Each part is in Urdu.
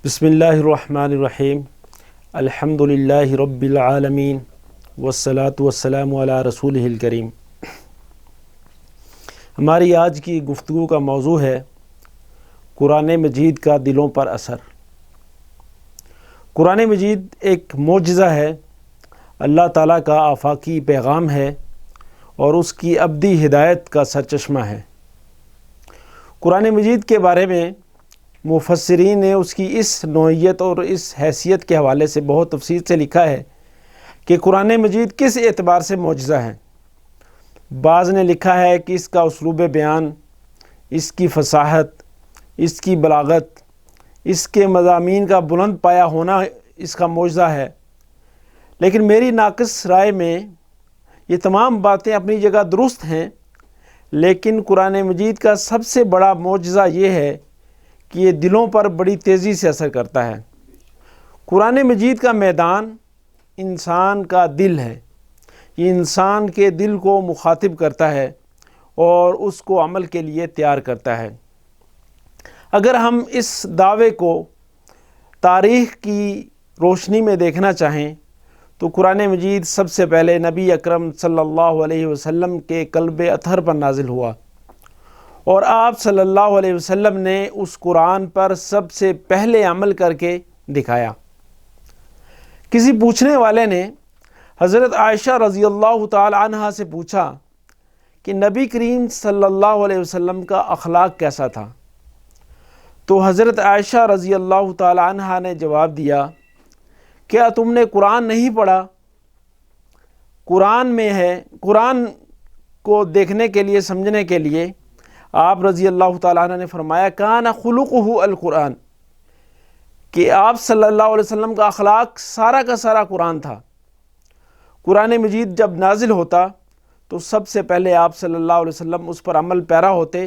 بسم اللہ الرحمن الرحیم الحمد للہ رب العالمین والصلاة والسلام علی رسولہ الکریم۔ ہماری آج کی گفتگو کا موضوع ہے قرآن مجید کا دلوں پر اثر۔ قرآن مجید ایک معجزہ ہے، اللہ تعالیٰ کا آفاقی پیغام ہے اور اس کی ابدی ہدایت کا سرچشمہ ہے۔ قرآن مجید کے بارے میں مفسرین نے اس کی اس نوعیت اور اس حیثیت کے حوالے سے بہت تفصیل سے لکھا ہے کہ قرآن مجید کس اعتبار سے معجزہ ہے۔ بعض نے لکھا ہے کہ اس کا اسلوب بیان، اس کی فصاحت، اس کی بلاغت، اس کے مضامین کا بلند پایہ ہونا اس کا معجزہ ہے۔ لیکن میری ناقص رائے میں یہ تمام باتیں اپنی جگہ درست ہیں، لیکن قرآن مجید کا سب سے بڑا معجزہ یہ ہے کہ یہ دلوں پر بڑی تیزی سے اثر کرتا ہے۔ قرآن مجید کا میدان انسان کا دل ہے۔ یہ انسان کے دل کو مخاطب کرتا ہے اور اس کو عمل کے لیے تیار کرتا ہے۔ اگر ہم اس دعوے کو تاریخ کی روشنی میں دیکھنا چاہیں تو قرآن مجید سب سے پہلے نبی اکرم صلی اللہ علیہ وسلم کے قلب اطہر پر نازل ہوا، اور آپ صلی اللہ علیہ وسلم نے اس قرآن پر سب سے پہلے عمل کر کے دکھایا۔ کسی پوچھنے والے نے حضرت عائشہ رضی اللہ تعالی عنہا سے پوچھا کہ نبی کریم صلی اللہ علیہ وسلم کا اخلاق کیسا تھا؟ تو حضرت عائشہ رضی اللہ تعالی عنہا نے جواب دیا، کیا تم نے قرآن نہیں پڑھا؟ قرآن میں ہے۔ قرآن کو دیکھنے کے لیے، سمجھنے کے لیے آپ رضی اللہ تعالیٰ عنہ نے فرمایا کان خلقہ القرآن، کہ آپ صلی اللہ علیہ وسلم کا اخلاق سارا کا سارا قرآن تھا۔ قرآن مجید جب نازل ہوتا تو سب سے پہلے آپ صلی اللہ علیہ وسلم اس پر عمل پیرا ہوتے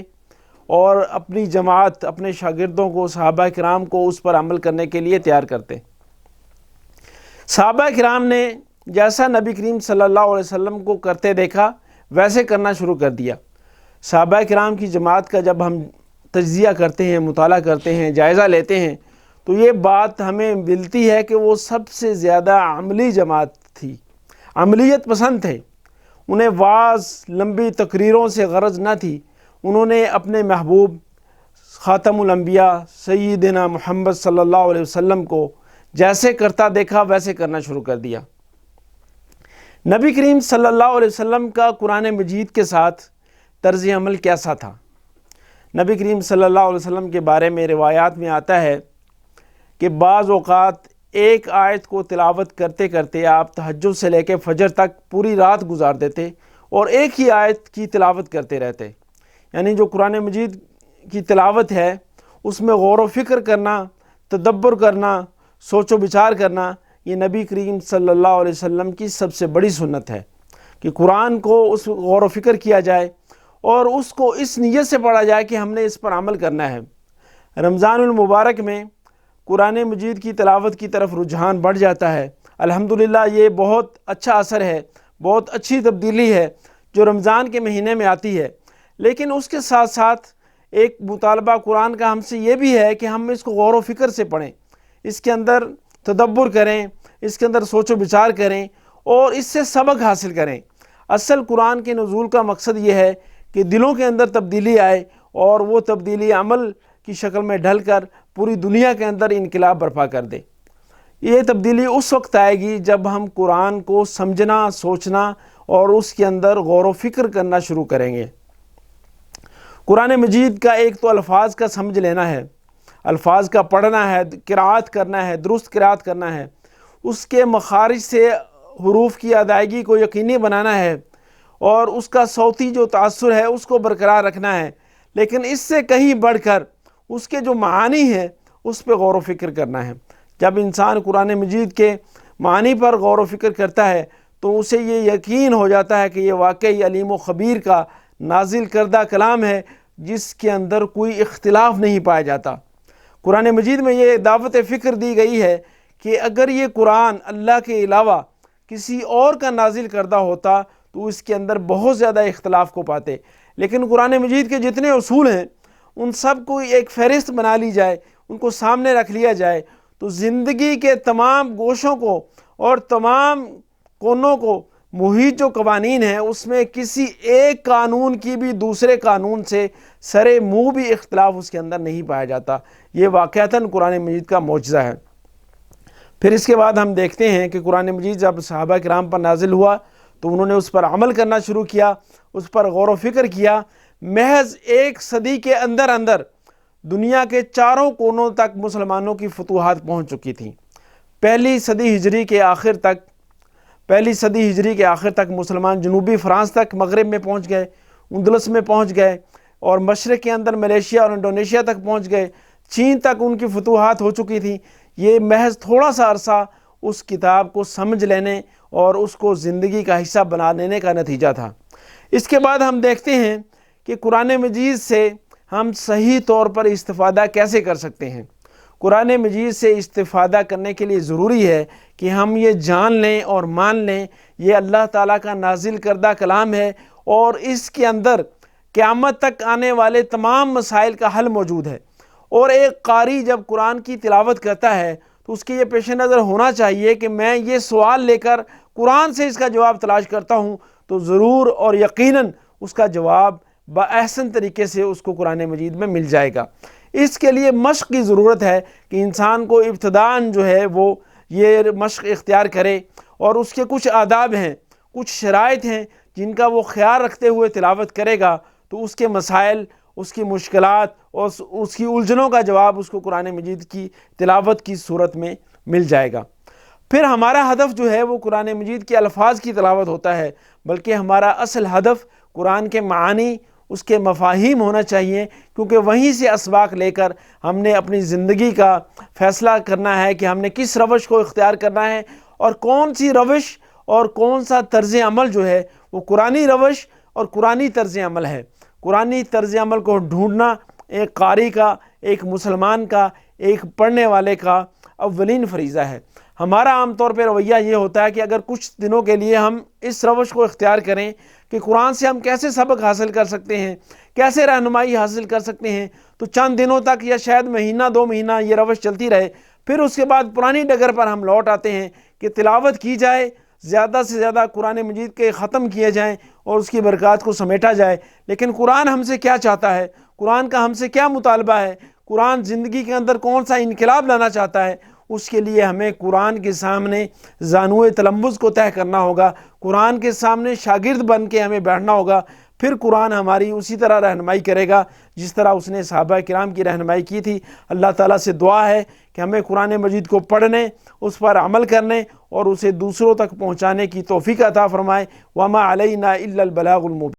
اور اپنی جماعت، اپنے شاگردوں کو، صحابہ کرام کو اس پر عمل کرنے کے لیے تیار کرتے۔ صحابہ کرام نے جیسا نبی کریم صلی اللہ علیہ وسلم کو کرتے دیکھا ویسے کرنا شروع کر دیا۔ صحابہ کرام کی جماعت کا جب ہم تجزیہ کرتے ہیں، مطالعہ کرتے ہیں، جائزہ لیتے ہیں تو یہ بات ہمیں ملتی ہے کہ وہ سب سے زیادہ عملی جماعت تھی، عملیت پسند تھے۔ انہیں وعظ، لمبی تقریروں سے غرض نہ تھی۔ انہوں نے اپنے محبوب خاتم الانبیاء سیدنا محمد صلی اللہ علیہ وسلم کو جیسے کرتا دیکھا ویسے کرنا شروع کر دیا۔ نبی کریم صلی اللہ علیہ وسلم کا قرآن مجید کے ساتھ طرز عمل کیسا تھا؟ نبی کریم صلی اللہ علیہ وسلم کے بارے میں روایات میں آتا ہے کہ بعض اوقات ایک آیت کو تلاوت کرتے کرتے آپ تہجد سے لے کے فجر تک پوری رات گزار دیتے اور ایک ہی آیت کی تلاوت کرتے رہتے۔ یعنی جو قرآن مجید کی تلاوت ہے اس میں غور و فکر کرنا، تدبر کرنا، سوچ و بچار کرنا، یہ نبی کریم صلی اللہ علیہ وسلم کی سب سے بڑی سنت ہے کہ قرآن کو اس غور و فکر کیا جائے اور اس کو اس نیت سے پڑھا جائے کہ ہم نے اس پر عمل کرنا ہے۔ رمضان المبارک میں قرآن مجید کی تلاوت کی طرف رجحان بڑھ جاتا ہے۔ الحمدللہ یہ بہت اچھا اثر ہے، بہت اچھی تبدیلی ہے جو رمضان کے مہینے میں آتی ہے۔ لیکن اس کے ساتھ ساتھ ایک مطالبہ قرآن کا ہم سے یہ بھی ہے کہ ہم اس کو غور و فکر سے پڑھیں، اس کے اندر تدبر کریں، اس کے اندر سوچ و بچار کریں اور اس سے سبق حاصل کریں۔ اصل قرآن کے نزول کا مقصد یہ ہے کہ دلوں کے اندر تبدیلی آئے اور وہ تبدیلی عمل کی شکل میں ڈھل کر پوری دنیا کے اندر انقلاب برپا کر دے۔ یہ تبدیلی اس وقت آئے گی جب ہم قرآن کو سمجھنا، سوچنا اور اس کے اندر غور و فکر کرنا شروع کریں گے۔ قرآن مجید کا ایک تو الفاظ کا سمجھ لینا ہے، الفاظ کا پڑھنا ہے، قرأت کرنا ہے، درست قرأت کرنا ہے، اس کے مخارج سے حروف کی ادائیگی کو یقینی بنانا ہے اور اس کا صوتی جو تاثر ہے اس کو برقرار رکھنا ہے۔ لیکن اس سے کہیں بڑھ کر اس کے جو معانی ہیں اس پہ غور و فکر کرنا ہے۔ جب انسان قرآن مجید کے معانی پر غور و فکر کرتا ہے تو اسے یہ یقین ہو جاتا ہے کہ یہ واقعی علیم و خبیر کا نازل کردہ کلام ہے جس کے اندر کوئی اختلاف نہیں پایا جاتا۔ قرآن مجید میں یہ دعوت فکر دی گئی ہے کہ اگر یہ قرآن اللہ کے علاوہ کسی اور کا نازل کردہ ہوتا تو اس کے اندر بہت زیادہ اختلاف کو پاتے، لیکن قرآن مجید کے جتنے اصول ہیں ان سب کو ایک فہرست بنا لی جائے، ان کو سامنے رکھ لیا جائے تو زندگی کے تمام گوشوں کو اور تمام کونوں کو محیط جو قوانین ہیں اس میں کسی ایک قانون کی بھی دوسرے قانون سے سرے منہ بھی اختلاف اس کے اندر نہیں پایا جاتا۔ یہ واقعتاً قرآن مجید کا معجزہ ہے۔ پھر اس کے بعد ہم دیکھتے ہیں کہ قرآن مجید جب صحابہ کرام پر نازل ہوا تو انہوں نے اس پر عمل کرنا شروع کیا، اس پر غور و فکر کیا۔ محض 1 صدی کے اندر دنیا کے چاروں کونوں تک مسلمانوں کی فتوحات پہنچ چکی تھیں۔ پہلی صدی ہجری کے آخر تک مسلمان جنوبی فرانس تک، مغرب میں پہنچ گئے، اندلس میں پہنچ گئے، اور مشرق کے اندر ملیشیا اور انڈونیشیا تک پہنچ گئے، چین تک ان کی فتوحات ہو چکی تھیں۔ یہ محض تھوڑا سا عرصہ اس کتاب کو سمجھ لینے اور اس کو زندگی کا حصہ بنا لینے کا نتیجہ تھا۔ اس کے بعد ہم دیکھتے ہیں کہ قرآن مجید سے ہم صحیح طور پر استفادہ کیسے کر سکتے ہیں۔ قرآن مجید سے استفادہ کرنے کے لیے ضروری ہے کہ ہم یہ جان لیں اور مان لیں یہ اللہ تعالیٰ کا نازل کردہ کلام ہے، اور اس کے اندر قیامت تک آنے والے تمام مسائل کا حل موجود ہے۔ اور ایک قاری جب قرآن کی تلاوت کرتا ہے تو اس کے یہ پیش نظر ہونا چاہیے کہ میں یہ سوال لے کر قرآن سے اس کا جواب تلاش کرتا ہوں تو ضرور اور یقیناً اس کا جواب بأحسن طریقے سے اس کو قرآن مجید میں مل جائے گا۔ اس کے لیے مشق کی ضرورت ہے کہ انسان کو ابتداءً جو ہے وہ یہ مشق اختیار کرے، اور اس کے کچھ آداب ہیں، کچھ شرائط ہیں جن کا وہ خیال رکھتے ہوئے تلاوت کرے گا تو اس کے مسائل، اس کی مشکلات اور اس کی الجھنوں کا جواب اس کو قرآن مجید کی تلاوت کی صورت میں مل جائے گا۔ پھر ہمارا ہدف جو ہے وہ قرآن مجید کے الفاظ کی تلاوت ہوتا ہے، بلکہ ہمارا اصل ہدف قرآن کے معانی، اس کے مفاہیم ہونا چاہیے، کیونکہ وہیں سے اسباق لے کر ہم نے اپنی زندگی کا فیصلہ کرنا ہے کہ ہم نے کس روش کو اختیار کرنا ہے، اور کون سی روش اور کون سا طرز عمل جو ہے وہ قرآنی روش اور قرآنی طرز عمل ہے۔ قرآنی طرز عمل کو ڈھونڈنا ایک قاری کا، ایک مسلمان کا، ایک پڑھنے والے کا اولین فریضہ ہے۔ ہمارا عام طور پہ رویہ یہ ہوتا ہے کہ اگر کچھ دنوں کے لیے ہم اس روش کو اختیار کریں کہ قرآن سے ہم کیسے سبق حاصل کر سکتے ہیں، کیسے رہنمائی حاصل کر سکتے ہیں، تو چند دنوں تک یا شاید مہینہ 2 مہینہ یہ روش چلتی رہے، پھر اس کے بعد پرانی ڈگر پر ہم لوٹ آتے ہیں کہ تلاوت کی جائے، زیادہ سے زیادہ قرآن مجید کے ختم کیے جائیں اور اس کی برکات کو سمیٹا جائے۔ لیکن قرآن ہم سے کیا چاہتا ہے، قرآن کا ہم سے کیا مطالبہ ہے، قرآن زندگی کے اندر کون سا انقلاب لانا چاہتا ہے، اس کے لیے ہمیں قرآن کے سامنے زانوئے تلمذ کو طے کرنا ہوگا، قرآن کے سامنے شاگرد بن کے ہمیں بیٹھنا ہوگا۔ پھر قرآن ہماری اسی طرح رہنمائی کرے گا جس طرح اس نے صحابہ کرام کی رہنمائی کی تھی۔ اللہ تعالیٰ سے دعا ہے کہ ہمیں قرآن مجید کو پڑھنے، اس پر عمل کرنے اور اسے دوسروں تک پہنچانے کی توفیق عطا فرمائے۔ وما علینا الا البلاغ المبین۔